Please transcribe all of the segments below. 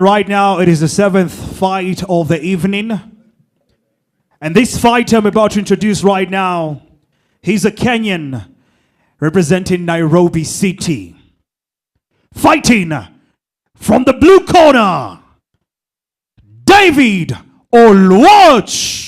Right now, it is the seventh fight of the evening. And this fighter I'm about to introduce right now, he's a Kenyan representing Nairobi City. Fighting from the blue corner, David Oluoch.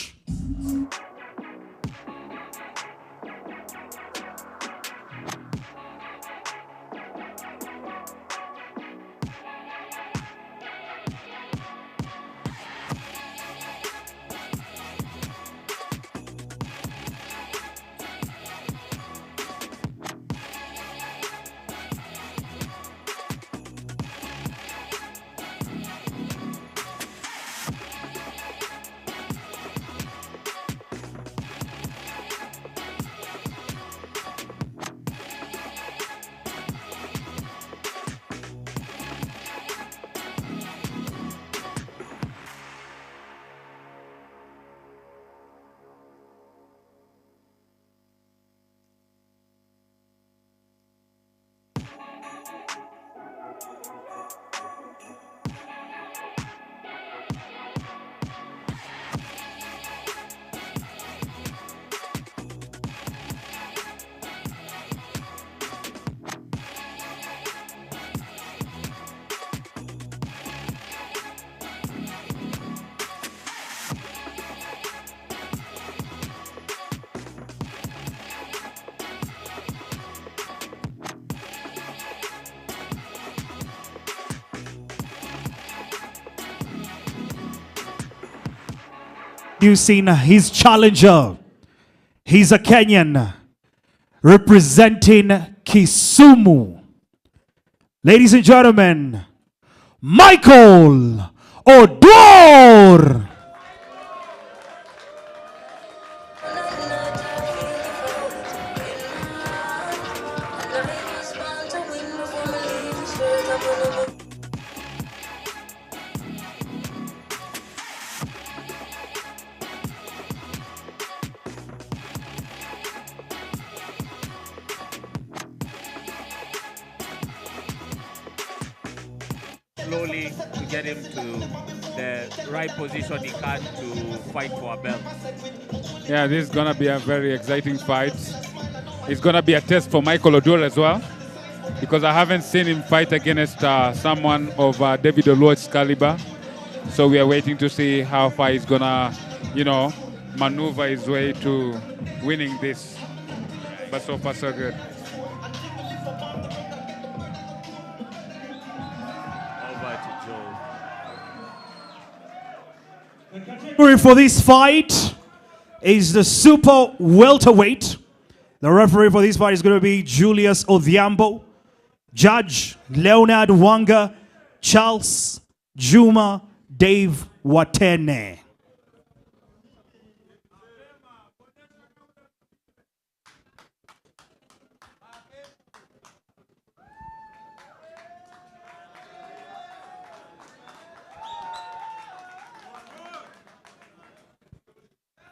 You've seen his challenger. He's a Kenyan representing Kisumu. Ladies and gentlemen, Micheal Oduor. Slowly to get him to the right position he can to fight for a belt. Yeah, this is going to be a very exciting fight. It's going to be a test for Micheal Oduor as well, because I haven't seen him fight against someone of David Oluoch's caliber. So we are waiting to see how far he's going to, maneuver his way to winning this. But so far, so good. Referee for this fight is the super welterweight. The referee for this fight is going to be Julius Odhiambo. Judge Leonard Wanga, Charles Juma, Dave Watene.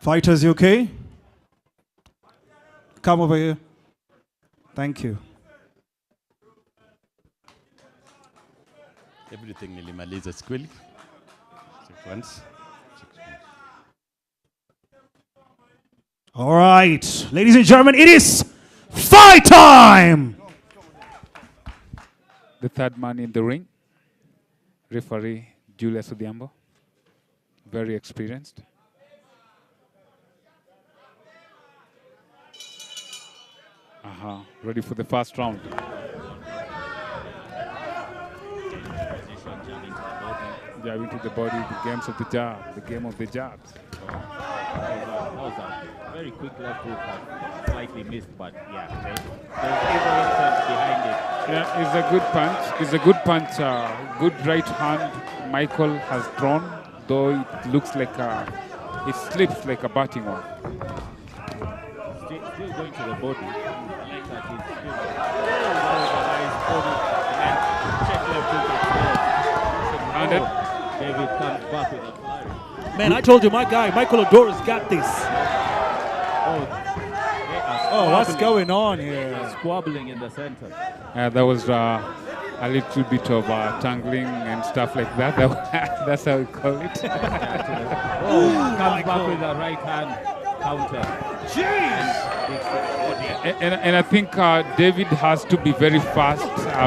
Fighters, you okay? Come over here. Thank you. Everything nilimaliza squeal. Once. All right, ladies and gentlemen, it is fight time. The third man in the ring, referee Julius Odhiambo, very experienced. Ready for the first round. Jab into the body, the games of the jab, the game of the jabs. That was a very quick left hook, slightly missed, but yeah, there's behind it. Yeah, it's a good punch. It's a good punch. Good right hand Micheal has thrown, though it looks like it slips like a batting one. Still going to the body. I like that he's still check left hook. David comes back with a flurry. Man, I told you, my guy, Micheal Oduor has got this. Oh, what's going on here? Squabbling in the center. That was a little bit of tangling and stuff like that. That's how we call it. Comes back with a right hand counter. Jeez! And I think David has to be very fast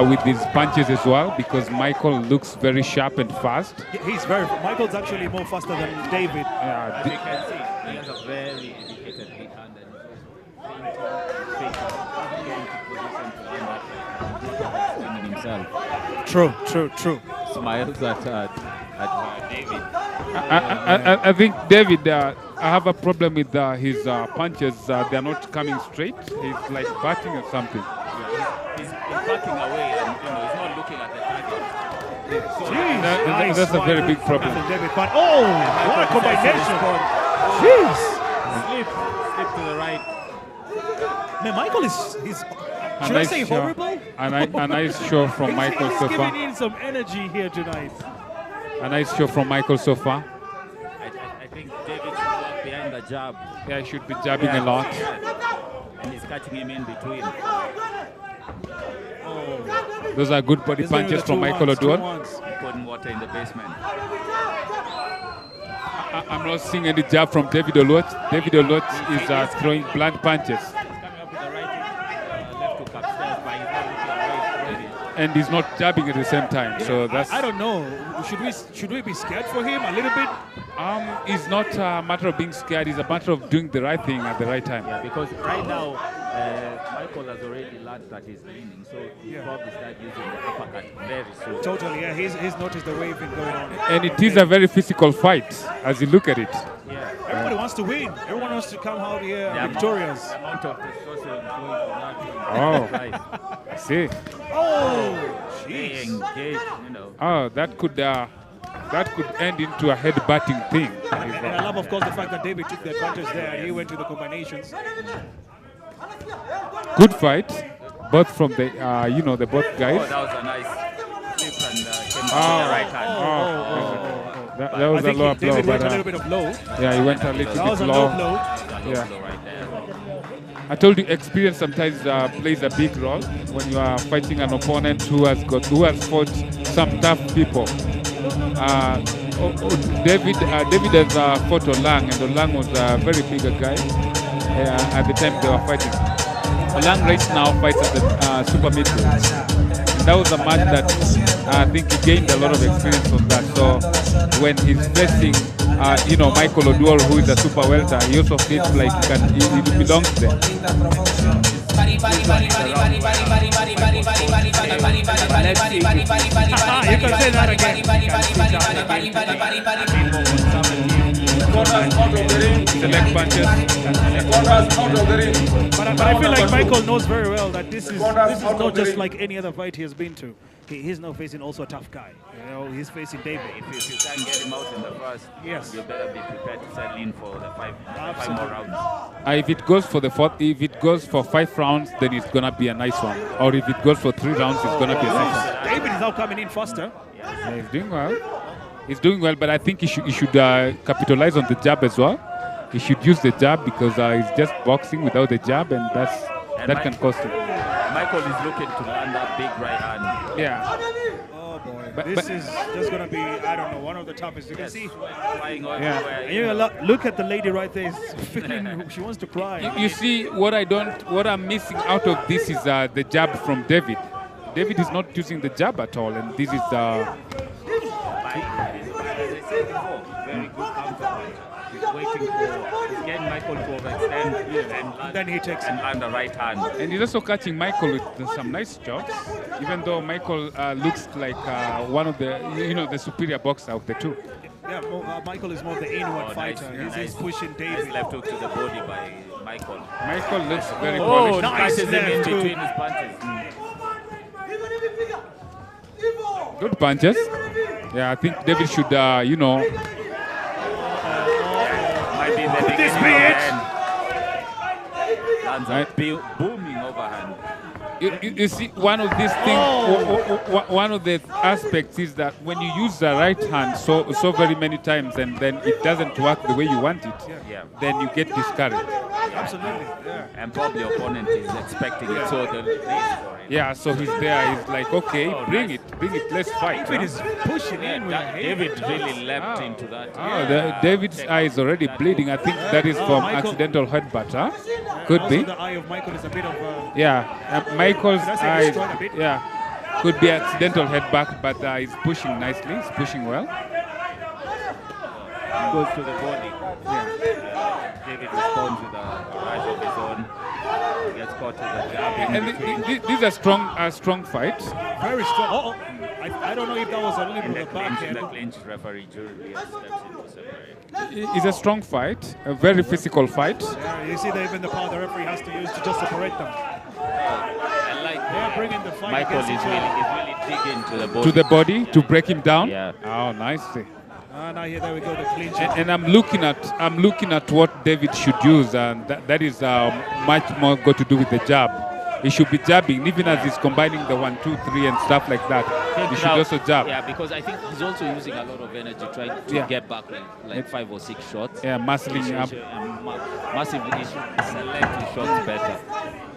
with his punches as well, because Micheal looks very sharp and fast. He's very. Michael's actually more faster than David. As you can see, he has a very educated right hand and he's himself. True. Smiles at David. I think David, I have a problem with his punches. They're not coming straight. He's like batting or something. He's backing away and he's not looking at the target. Jeez, That's a very big problem. David, but what a combination! Jeez, Slip to the right. Man, Michael he's. Should I say horrible? A nice show from Michael so He's far. giving in some energy here tonight. A nice show from Michael so far. I think David should walk behind the jab. Yeah, he should be jabbing a lot. And he's catching him in between. Those are good body punches from Micheal Oduor. Pouring water in the basement. I'm not seeing any jab from David Oluoch. David Oluoch is throwing blunt punches. He's coming up with the right left hook upstairs, but he's not looking right. And he's not jabbing at the same time. So that's. I don't know. Should we be scared for him a little bit? It's not a matter of being scared. It's a matter of doing the right thing at the right time. Yeah, because right now, Michael has already learned that he's leaning, so he'll probably start using the uppercut very soon. Totally, yeah. He's noticed the wave going on. And it is a very physical fight as you look at it. Yeah. Everybody wants to win. Everyone wants to come out here victorious. The amount of testosterone flowing from that. Oh, I see. Oh, They jeez. engage, Oh, that could end into a head-butting thing. And I love, of course, the fact that David took the advantage there and he went to the combinations. Good fight, both from the the both Oh, guys. that was a nice flip and came back with the right hand. That I was a think low blow, David went but a little bit of low. yeah, he went a little That was bit a low low. blow. Yeah. Right there. I told you, experience sometimes plays a big role when you are fighting an opponent who has fought some tough people. David has fought Olang, and Olang was a very big guy at the time they were fighting. Olang right now fights at the super middleweight. That was a match that I think he gained a lot of experience on that. So when he's facing, Micheal Oduor, who is a super welter, he also feels like he belongs there. You can say that again. Select punches. But I feel like Michael knows very well that this is not just like any other fight he has been to. He's now facing also a tough guy. He's facing David. If you can't get him out in the first, Yes. you better be prepared to settle in for the five more rounds. If it goes for if it goes for 5 rounds, then it's gonna be a nice one. Or if it goes for 3 rounds, it's gonna be a nice one. David is now coming in faster. Yeah, he's doing well. He's doing well, but I think he should capitalize on the jab as well. He should use the jab because he's just boxing without the jab, and that can cost him. Michael is looking to land that big right hand. Yeah. Oh boy, But- this is just gonna be, I don't know, one of the toughest. You can see. Flying Yeah. everywhere. And you look at the lady right there. Feeling she wants to cry. You see, what I'm missing out of this is the jab from David. David is not using the jab at all, and this is As I said before, very good counter punch. He's getting Michael to overextend and Then he takes and land the right hand. and he's also catching Michael with some nice chops. Even though Michael looks like one of the the superior boxer of the two. Yeah, Michael is more of the inward fighter. He's pushing Nice David. left hook to the body by Michael. Michael looks very Oh, polished. nice catches him in left hook. between his punches. Good punches. Yeah, I think David should, Might be the This beginning be of the it? end. Lands a Right. booming overhand. You see, one of these things, one of the aspects is that when you use the right hand so very many times and then it doesn't work the way you want it, Yeah. then you get discouraged. Absolutely. Yeah. And probably opponent is expecting it, so they'll raise for it. Yeah, so he's there. He's like, okay, bring it, let's fight. David huh? is pushing in with a hand. David really leapt into that. David's eye is already bleeding. I think that is from Michael. accidental headbutt, huh? Could Also be. the eye of Michael is a bit of Yeah, Michael's Did I say eye, destroyed a bit? yeah, could be accidental headbutt, but he's pushing nicely. He's pushing well. Goes to the body. David responds with a rush of his own. Gets caught with a jab in between. These are strong fights. very strong. I don't know if that was a little In bit the of a clinch, backhand. referee Julius steps in to separate. It's a strong fight, a very physical fight. Yeah, you see that even the power the referee has to use to just separate them. I like They're bringing the fight Michael against is each other. really digging to the body. To the body to break him down. Yeah. Oh, nicely. Now here, there we go, the clinch. And I'm looking at what David should use, and that is much more got to do with the jab. He should be jabbing, even as he's combining the 1, 2, 3 and stuff like that. He should also jab. Yeah, because I think he's also using a lot of energy trying to get back like 5 or 6 shots. Yeah, muscling up. Massively, he should select his shots better.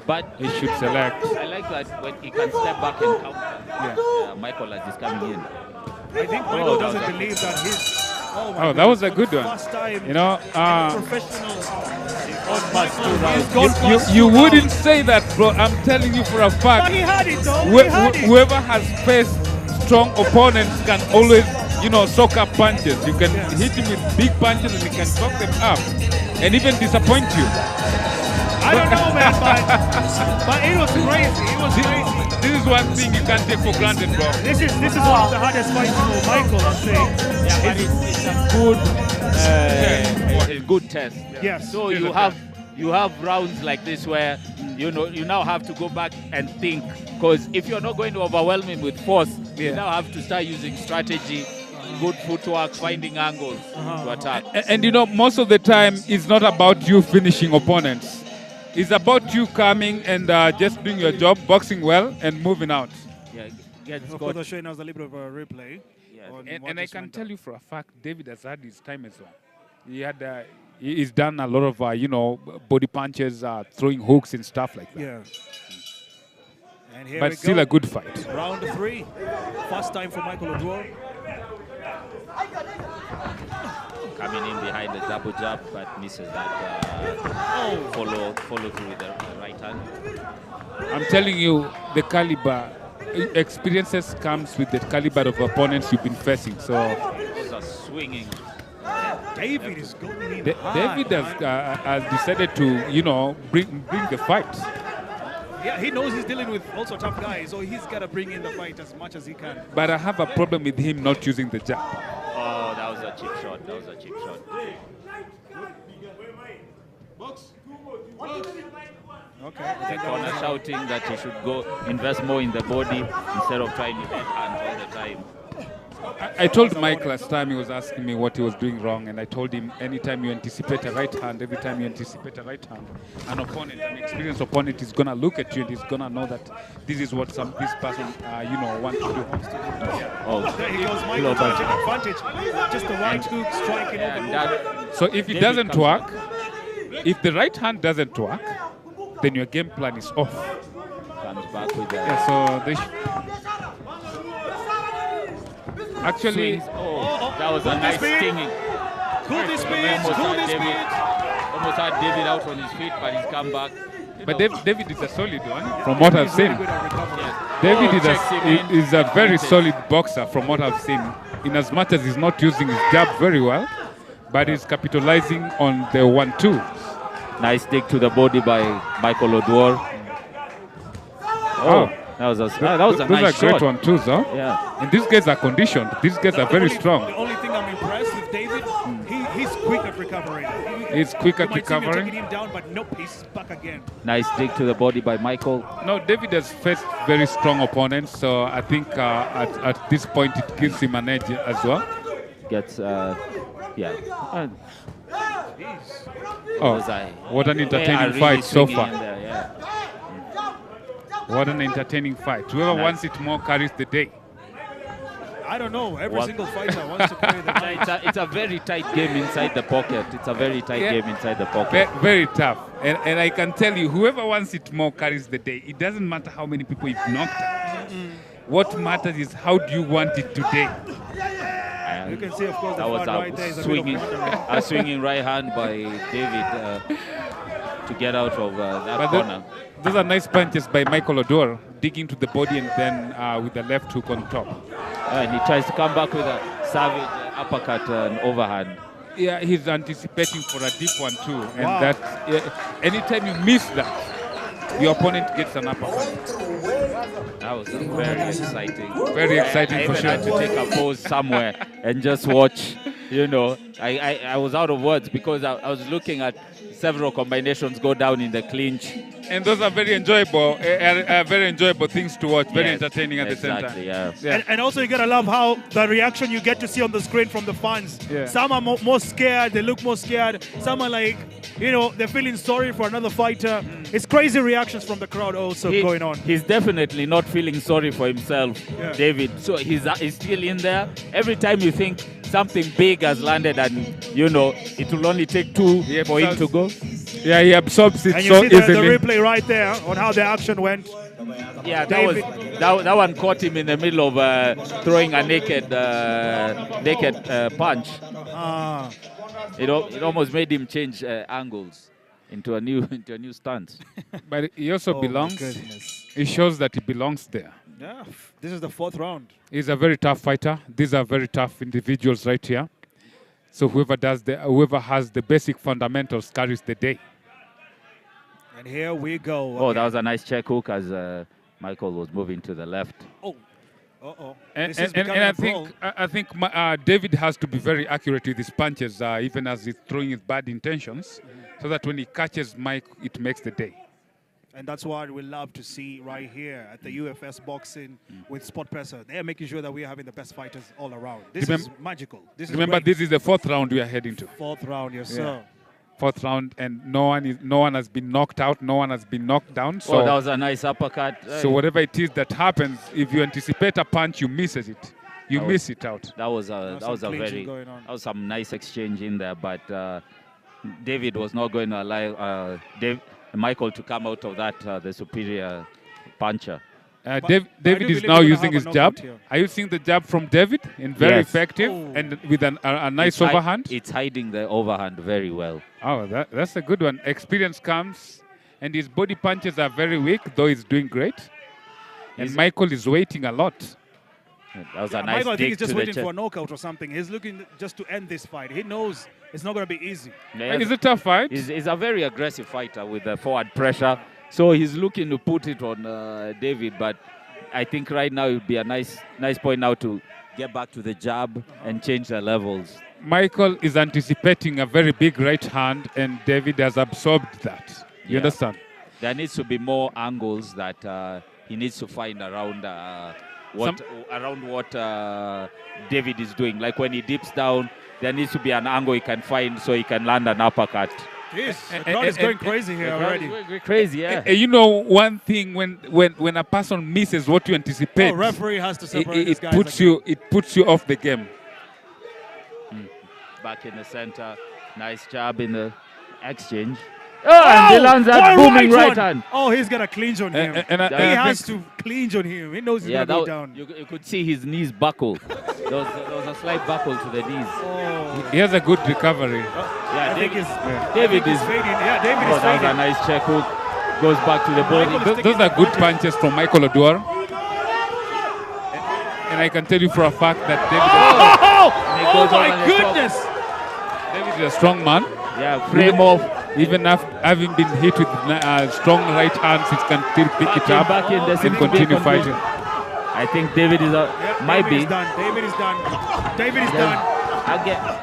But He should select. I like that when he can step back and counter. Yeah. Michael as he's coming in. I think Michael doesn't believe that he's... Oh, that was a good one. First time You know, professional. you wouldn't say that, bro. I'm telling you for a But fact. he had it though. He had it. Whoever has faced strong opponents can always, soak up punches. You can hit him with big punches and he can soak them up and even disappoint you. I don't know, man, but it was crazy. It was crazy. This is one thing you can't take for granted, bro. This is one of the hardest fights for Michael, I'm saying. Yeah, but it's a good test. Yes. So you have rounds like this where you now have to go back and think, because if you're not going to overwhelm him with force, you now have to start using strategy, good footwork, finding angles to attack. And most of the time, it's not about you finishing opponents. It's about you coming and just doing your job, boxing well, and moving out. Yeah, Of course, they're showing us a little bit of a replay. on what And I just can went tell down. you for a fact, David has had his time as well. He's done a lot of, body punches, throwing hooks and stuff like that. Yeah. And here But we still go. a good fight. Round 3. First time for Micheal Oduor. Coming in behind the double jab, but misses that follow through with the right hand. I'm telling you, the caliber, experiences comes with the caliber of opponents you've been facing. So Those are swinging. David is going in David hard, has decided to, bring the fight. Yeah, he knows he's dealing with also tough guys, so he's got to bring in the fight as much as he can. But I have a problem with him not using the jab. Oh, that was a cheap shot. Okay. I think that Corner was, shouting that he should go invest more in the body instead of trying to hit hand all the time. I told Mike last time he was asking me what he was doing wrong, and I told him anytime you anticipate a right hand, every time you anticipate a right hand, an experienced opponent is going to look at you and he's going to know that this is what this person, wants to do. Oh, there he goes, Michael trying to take advantage. Just the right hook striking over and and that So if it David doesn't comes work, if the right hand doesn't work, then your game plan is off. comes back with the Yeah, so they actually, swings. That was a nice stinging. Cool this speed, cool this speed. Almost had David out on his feet, but he's come back. but David is a solid one from what I've He's really seen. good at recovery. David checks him in. is a very solid boxer from what I've seen, in as much as he's not using his jab very well, but he's capitalizing on the 1-2. Nice dig to the body by Micheal Oduor. Oh. That was a Those nice are great shot. 1-2s, huh? Yeah. And these guys are conditioned. These guys are very The strong. only thing I'm impressed with David, he's quick at recovering. He's quick at You might see me recovering. taking him down, but nope, he's back again. Nice dig to the body by Michael. No, David has faced very strong opponents, so I think at this point it gives him an edge as well. Gets, Oh, what an entertaining fight so far. Yeah. What an entertaining fight. Whoever Nice. wants it more carries the day. I don't know. Every What? single fighter wants to carry the night. It's a very tight game inside the pocket. It's a very tight Yeah. game inside the pocket. Very tough. And I can tell you, whoever wants it more carries the day. It doesn't matter how many people you've knocked out. What matters is how do you want it today? You can see, of course, the That was front right there a is a swinging, bit of wandering. a swinging right hand by David to get out of that But corner. those are nice punches by Micheal Oduor, digging to the body and then with the left hook on top. And he tries to come back with a savage uppercut and overhand. Yeah, he's anticipating for a deep one too. And Wow. that, anytime you miss that, your opponent gets an uppercut. That was very exciting. Very exciting I for even sure. had to take a pause somewhere and just watch. You know, I was out of words because I was looking at several combinations go down in the clinch. And those are very enjoyable, very enjoyable things to watch. Very Yes, entertaining at the same time. exactly, yeah. Yeah. And also, you gotta love how the reaction you get to see on the screen from the fans. Yeah. Some are more scared, they look more scared. Some are like, you know, they're feeling sorry for another fighter. It's crazy reactions from the crowd also going on. He's definitely not feeling sorry for himself, Yeah. David. So he's still in there. Every time you think something big has landed and, you know, it will only take two for him to go. Yeah, he absorbs it And you so see the easily. replay right there on how the action went. Yeah, David. that one caught him in the middle of throwing a naked punch. Ah, It almost made him change angles into a new stance. But he also oh my belongs. goodness. It shows that he belongs there. Yeah, this is the 4th round. He's a very tough fighter. These are very tough individuals right here. So whoever has the basic fundamentals carries the day. And here we go. Oh, again. that was a nice check hook as Michael was moving to the left. Oh, uh-oh. And, This is and becoming I a brawl. think David has to be very accurate with his punches, even as he's throwing his bad intentions, so that when he catches Mike, it makes the day. And that's what we love to see right here at the UFS boxing with Sport Presser. They're making sure that we're having the best fighters all around. This is magical. This Remember, is great. this is the 4th round we are heading to. 4th round, yes, sir. 4th round, and no one has been knocked out, no one has been knocked down. So, Oh, that was a nice uppercut. so whatever it is that happens, if you anticipate a punch, you misses it. You That miss it out. That was some clinching going on. that was some nice exchange in there, but David was not going to allow Michael to come out of that the superior puncher. I David do is believe now we're gonna using have his a jab. knockout here. Are you seeing the jab from David? And very Yes. effective Oh. and with a nice It's overhand. It's hiding the overhand very well. Oh, that's a good one. Experience comes, and his body punches are very weak, though he's doing great. And He's- Michael is waiting a lot. That was a nice Michael, I think dig he's just to the waiting chest. for a knockout or something. He's looking just to end this fight. He knows it's not going to be easy. Yeah, It's a tough fight. he's a very aggressive fighter with the forward pressure. So he's looking to put it on David, but I think right now it would be a nice point now to get back to the jab and change the levels. Michael is anticipating a very big right hand, and David has absorbed that. You Yeah. understand? There needs to be more angles that he needs to find around what David is doing. Like when he dips down, there needs to be an angle he can find so he can land an uppercut. Jeez, the crowd is going crazy here The crowd already. is going crazy, yeah. You know, one thing when a person misses what you anticipate, Oh, referee has to separate these it guys. puts again. it puts you off the game. Back in the center, nice job in the exchange. Oh, and he lands that what a booming right one. hand. Oh, he's going to clinch on him. And I he has think- to clinch on him. He knows he's Yeah, going to go down. you could see his knees buckle. there was a slight buckle to the knees. Oh, He has a good recovery. Yeah, I think David, he's David is. fading. Yeah, David Oh, is that was a fading. nice check hook. Goes back to the body. Michael is Those are good punches from Micheal Oduor. And I can tell you for a fact that Oh, And he oh goes my over the top. goodness. David is a strong man. Yeah, frame off. Even after having been hit with strong right hands, he can still pick it up Back in, there and seems to be a continue confusion. fighting. I think David is Yeah, might David be. is done. David is done. David is Then done. again.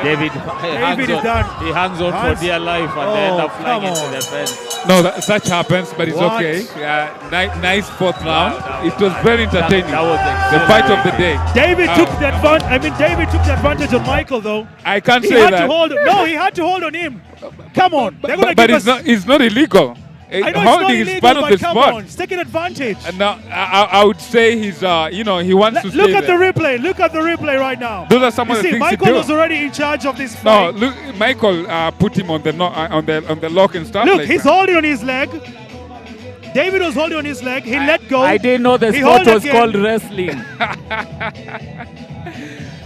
David hangs is on. done. He hangs on for Hands- dear life and they end Oh, up flying come into on. the fence. No, such happens, but it's What? okay. Nice 4th round. that It was very entertaining. that was the fight of the day. David took the advantage. I mean, David took the advantage of Michael, though. I can't He say had that. to hold. No, he had to hold on him. Come on, they're gonna But give it's us. not illegal. I know it's not holding is illegal, part of but the come sport. on, it's taking advantage. And now I would say he's, he wants to stay Look at there. the replay. Look at the replay right now. Those are some You of the see, things he Michael do. was already in charge of this No, fight. look, Michael put him on the lock and stuff. Look, like he's that. holding on his leg. David was holding on his leg. He let go. I didn't know the He sport hold was again. called wrestling.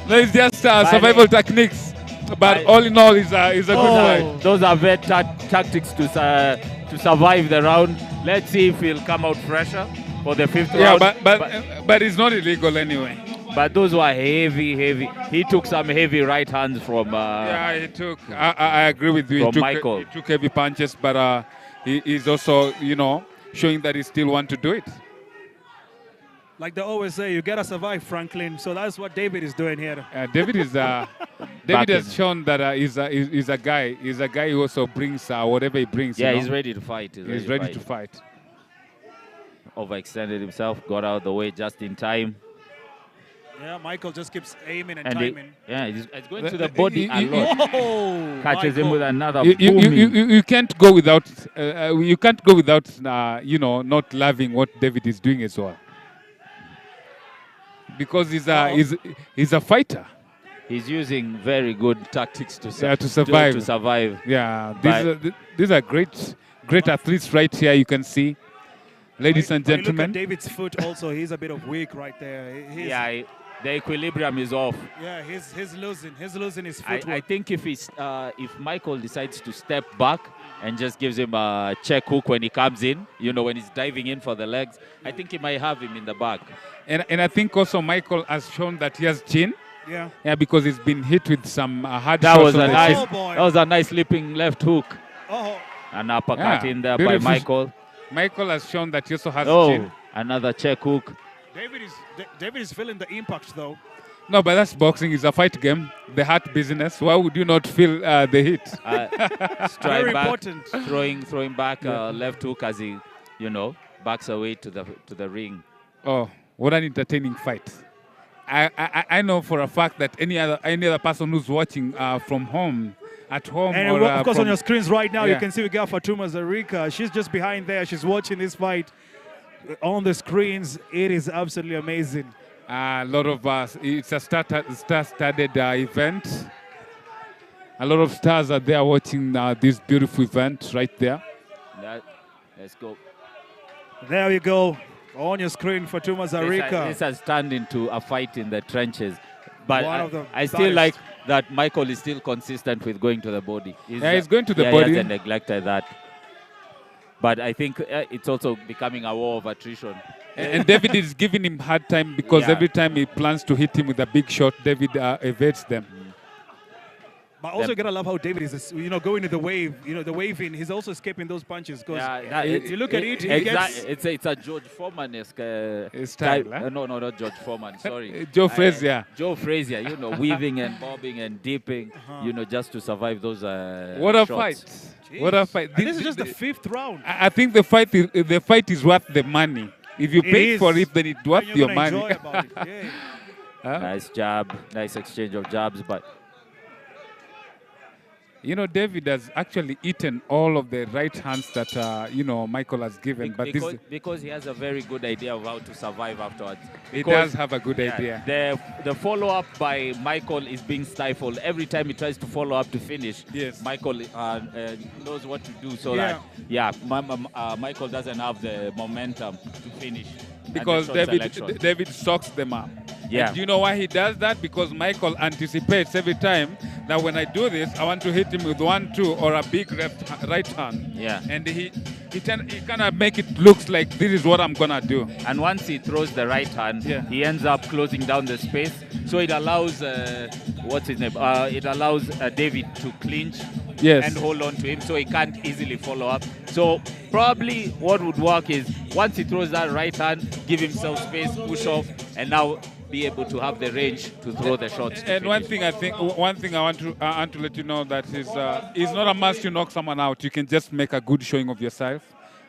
No, it's just survival techniques. But all in all, it's a good fight. Those are vet tactics to survive the round. Let's see if he'll come out fresher for the fifth Yeah, round. but it's not illegal anyway. But those were heavy. He took some heavy right hands from. Yeah, he took. I agree with you. From Michael. He took heavy punches, but he's also, showing that he still wants to do it. Like they always say, you gotta survive, Franklin. So that's what David is doing here. David is David has shown that he's a guy. He's a guy who also brings whatever he brings. Yeah, he's ready to fight. He's ready to fight. Overextended himself, got out of the way just in time. Yeah, Michael just keeps aiming and And timing. it's going to the body a lot. Oh, Catches him Michael. with another You booming. can't go without not loving what David is doing as well. Because he's a fighter. He's using very good tactics to survive. To survive. Yeah, these are great athletes right here. You can see, ladies and When you look gentlemen. at David's foot also, he's a bit of weak right there. The equilibrium is off. Yeah, he's losing his footwork. I think if Michael decides to step back and just gives him a check hook when he comes in, when he's diving in for the legs, I think he might have him in the back. And I think also Michael has shown that he has chin. Yeah. Yeah, because he's been hit with some hard That shots. was on a the nice. chin. boy. That was a nice leaping left hook. Oh, An uppercut Yeah, in there beautiful. by Michael. Michael has shown that he also has Oh, chin. another check hook. David is feeling the impact though. No, but that's boxing. It's a fight game. The heart business. Why would you not feel the hit? Strike Very back, important. throwing back left hook as he, backs away to the ring. Oh, what an entertaining fight! I know for a fact that any other person who's watching from home, at home, And or of course on from- your screens right now, you Yeah. can see we got Fatuma Zarika. She's just behind there. She's watching this fight on the screens. It is absolutely amazing. a lot of us. It's a star-studded event. A lot of stars are there watching this beautiful event right there. Let's go. There you go. On your screen, Fatuma Zarika. This has turned into a fight in the trenches. But One of the I still baddest. like that Michael is still consistent with going to the body. He's going to the He body. hasn't neglected that. But I think it's also becoming a war of attrition. And David is giving him hard time because Yeah. every time he plans to hit him with a big shot, David evades them. But also, you gotta love how David is, going to the wave. The waving. He's also escaping those punches. Because you look at it, he gets. It's a George Foreman-esque Style, type. huh? No, not George Foreman. Sorry, Joe Frazier. Joe Frazier. Weaving and bobbing and dipping. Just to survive those. What a shots. fight! What a fight! And this is just the fifth round. I think the fight is worth the money. If you It pay is. for it, then it's worth And your you're gonna money. enjoy about it. Yeah. Huh? Nice jab, nice exchange of jabs, but David has actually eaten all of the right hands that Michael has given. But because he has a very good idea of how to survive afterwards. he Because, does have a good idea. The follow-up by Michael is being stifled. Every time he tries to follow up to finish, Yes. Michael knows what to do so Yeah. that, Michael doesn't have the momentum to finish. Because and the shot selection. David socks them up. Yeah. And do you know why he does that? Because Michael anticipates every time that when I do this, I want to hit him with 1-2 or a big right hand. Yeah. And he kind of make it looks like this is what I'm gonna do. And once he throws the right hand, Yeah. he ends up closing down the space. So it allows, what's his name? It allows David to clinch Yes. and hold on to him so he can't easily follow up. So probably what would work is once he throws that right hand, give himself space, push off, and now be able to have the range to throw the shots. to And one finish. thing I want to let you know that is it's not a must to knock someone out. You can just make a good showing of yourself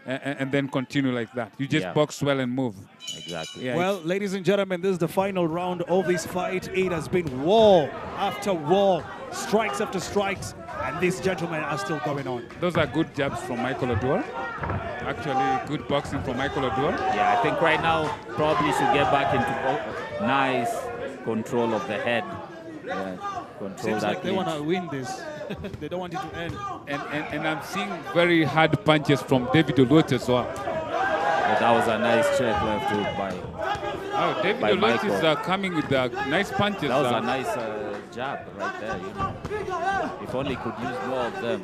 and then continue like that. You just Yeah. box well and move. Exactly. Yeah, Well, ladies and gentlemen, this is the final round of this fight. It has been war after war, strikes after strikes, and these gentlemen are still going on. those are good jabs from Micheal Oduor. Actually, good boxing from Micheal Oduor. Yeah, I think right now probably should get back into nice control of the head. Yeah, control Seems that like they want to clinch. win this. They don't want it to end. And I'm seeing very hard punches from David Oluoch as well. But that was a nice check left hook by. Oh, David By Oluoch is Micheal. coming with nice punches. That was a nice jab right there. If only could use more of them.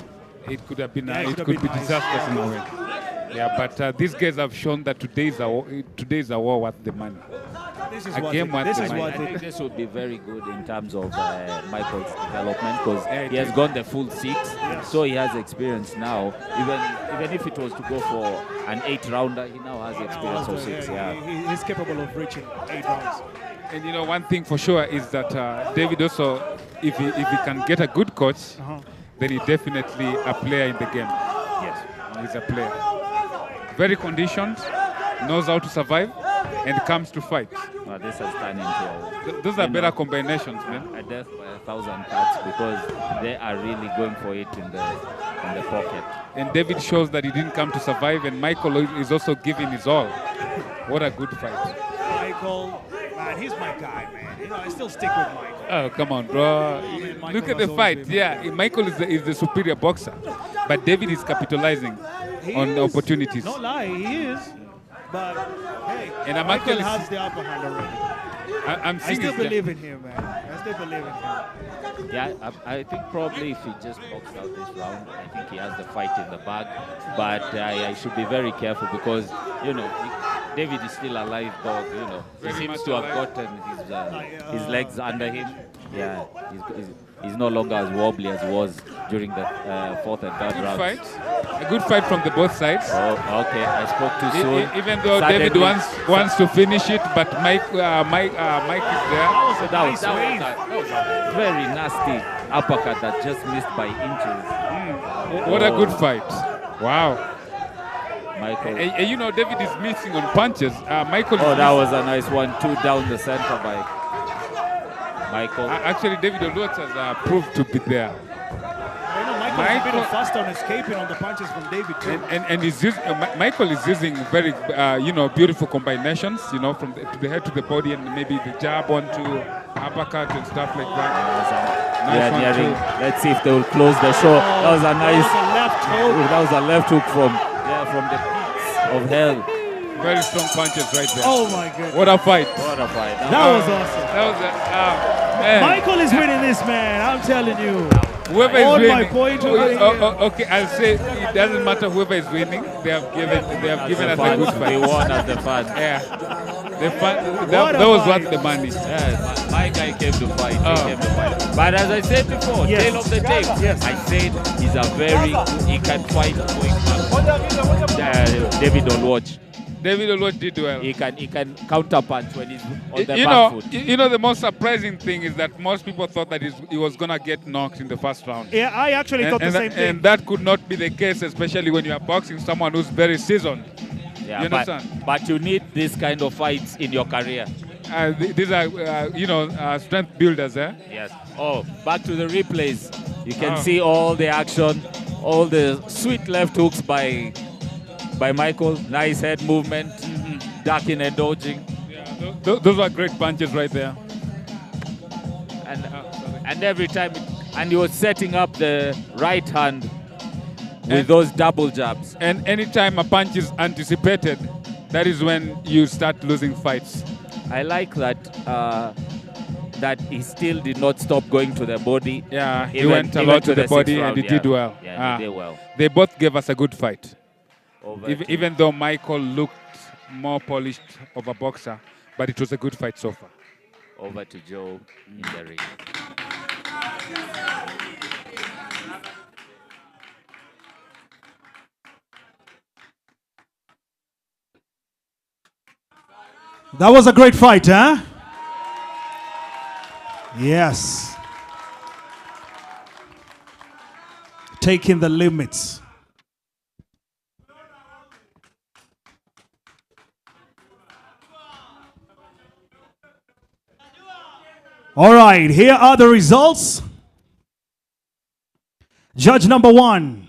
It could have been, Yeah, it it could could have be been nice. disastrous in a way. Yeah, but these guys have shown that today's a war worth the money. This is A what game it, worth this the is money. what I think it, this would be very good in terms of Michael's development because Yeah, he has it is. gone the full 6, so he has experience now. Even if it was to go for an 8-rounder, he now has experience of 6. Yeah. He's capable of reaching 8 rounds. And you know, one thing for sure is that David also, if he can get a good coach, then he's definitely a player in the game. Yes. He's a player. Very conditioned, knows how to survive, and comes to fight. Well, this has turned into Those are better combinations, man. a death by 1,000 cuts because they are really going for it in the pocket. And David shows that he didn't come to survive, and Micheal is also giving his all. What a good fight. Michael, man, he's my guy, man. I still stick with Michael. Oh, come on, bro. Michael Look at has the always fight. been Yeah, Micheal is the superior boxer. But David is capitalizing He on is. opportunities. No lie, he is. But hey, And I'm Michael actually- has the upper hand already. I'm I seeing still his- believe in him, man. I still believe in him. Yeah, I think probably if he just boxed out this round, I think he has the fight in the bag. But I should be very careful because, David is still a live dog, He Very seems much to have alive. gotten his legs under him. Yeah, he's no longer as wobbly as he was during the 4th and 3rd Good rounds. fight. A good fight from the both sides. Oh, okay, I spoke too soon. Even though Suddenly- David wants to finish it, but Mike is there. That was a very nasty uppercut that just missed by inches. What a good fight. Wow. Michael. And David is missing on punches. Michael. Oh, is that missing. was a nice 1-2 down the center by Michael. Actually, David Oluoch has proved to be there. Michael's a bit faster on escaping on the punches from David too. And Michael is using very, beautiful combinations, from to the head to the body, and maybe the jab onto uppercut and stuff like that. Yeah, Nice one nearing. too. Let's see if they will close the show. That was a nice. That was a left hook. That was a left hook from the pits of hell. Very strong punches right there. Oh my goodness. What a fight! What a fight! That was awesome. That was man. Michael is winning this, man. I'm telling you. Whoever is On my winning. point over here. Okay, I'll say it doesn't matter whoever is winning. They have given us a good We fight. won as the fans. Yeah, What that a was fight. worth the money. Yeah, my guy came to fight. He Oh. came to fight. But as I said before, Yes. tail of the tape. Yes. I said he's a very he can fight going back. David Oluoch. David Oluoch did well. He can counter punch when he's on the You back know, foot. the most surprising thing is that most people thought that he was gonna get knocked in the first round. Yeah, I actually thought the same thing. And that could not be the case, especially when you are boxing someone who's very seasoned. Yeah, you but, understand? but you need this kind of fights in your career. These are, strength builders, eh? Yes. Oh, back to the replays. You can Oh. see all the action, all the sweet left hooks by Michael. Nice head movement, ducking and dodging. Yeah, those are great punches right there. And every time, and he was setting up the right hand with those double jabs. And anytime a punch is anticipated, that is when you start losing fights. I like that he still did not stop going to the body. Yeah, he Even- went a even lot to the sixth body round, and he yeah. did well. Yeah, he did well. They both gave us a good fight. Over Even though Michael looked more polished of a boxer, but it was a good fight so far. over to Joe in the ring. That was a great fight, huh? Yes. Taking the limits. All right, here are the results. Judge number 1,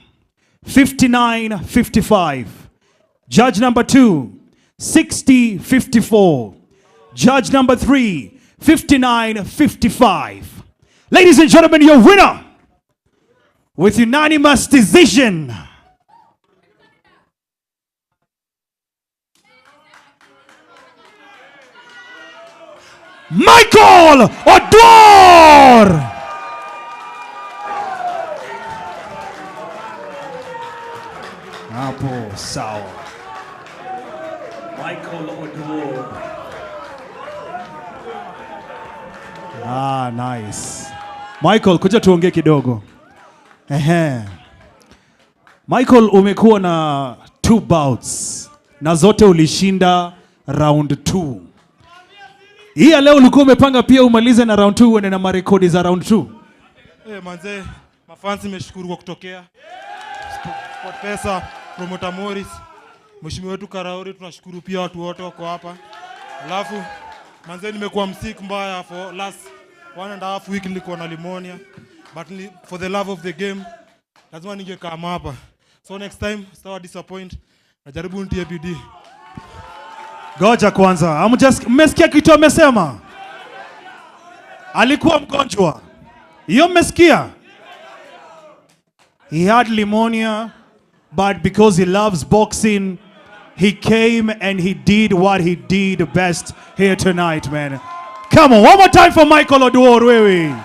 59-55. Judge number 2, 60-54. Judge number 3, 59-55. Ladies and gentlemen, your winner with unanimous decision, Micheal Oduor. Hapo sawa. Micheal Oduor. Nice. Micheal, kuja tuongee kidogo. Micheal, umekuwa na 2 bouts na zote ulishinda round 2. Hii leo ulikuwa umepanga pia umalize na round 2 uende na marekodi za round 2? Manze, mafansi nimeshukuru kwa kutokea. Sport Pesa, Promoter Morris, mheshimiwa wetu Karauri, tunashukuru pia watu wote wako hapa. Alafu manze, nimekuwa msick mbaya for last 1.5 week, nilikuwa na pneumonia, but for the love of the game lazima ningekaa hapa. So next time sitawa disappoint, najaribu nitie bidii. Goja kwanza, mmesikia kitu amesema? Alikuwa mgonjwa. Hiyo mmesikia? He had pneumonia, but because he loves boxing, he came and he did what he did best here tonight, man. Come on, one more time for Micheal Oduor, wewe.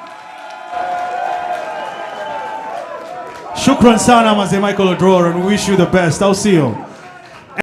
Shukran sana, Micheal Oduor, and we wish you the best. I'll see you.